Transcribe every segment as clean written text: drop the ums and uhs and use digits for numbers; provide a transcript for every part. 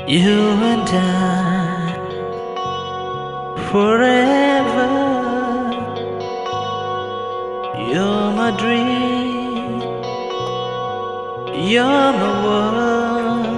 You and I forever. You're my dream, you're my world.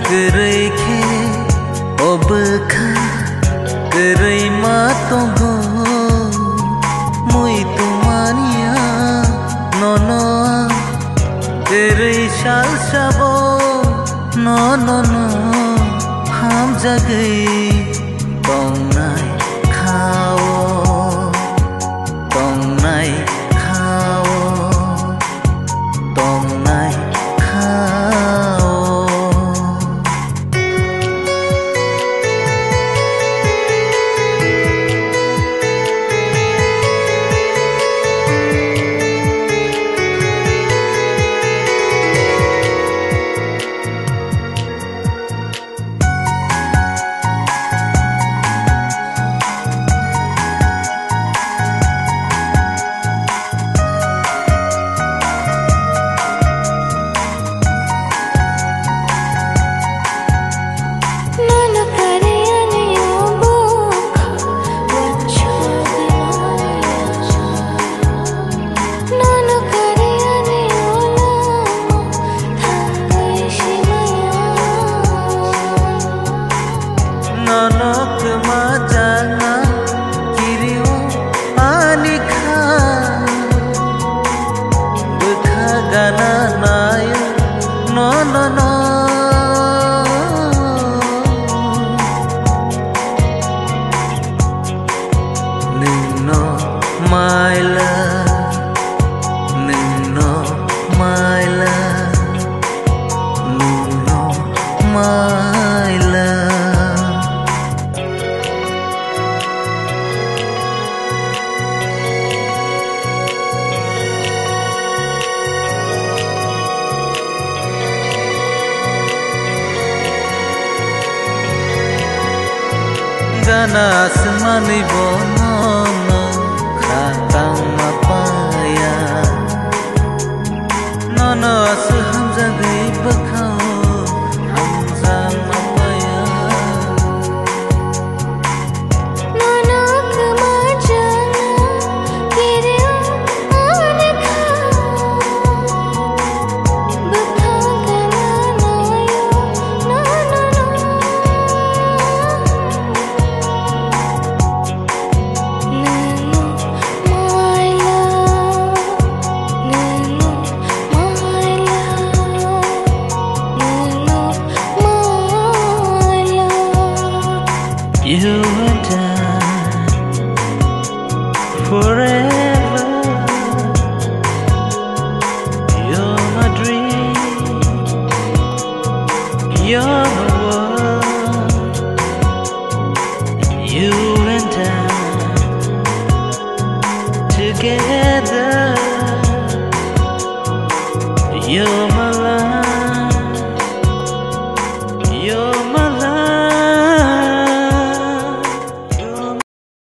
Kereke obekha kerai matongo mui tumania nono kerai shal sabo no no no ham jagai tongnai khao tongnai khao tongnai Nonok majana kiriu anikha bekha gana nayo no no no Nino my love Nino my love Nino my love Gana asmani bono khatang mapaya nono as hamza gai bakhao hamza mapaya nono kama jana kireo anikha bakha gana nayo no no no You and I forever. You're my dream, you're my world. You and I together. You're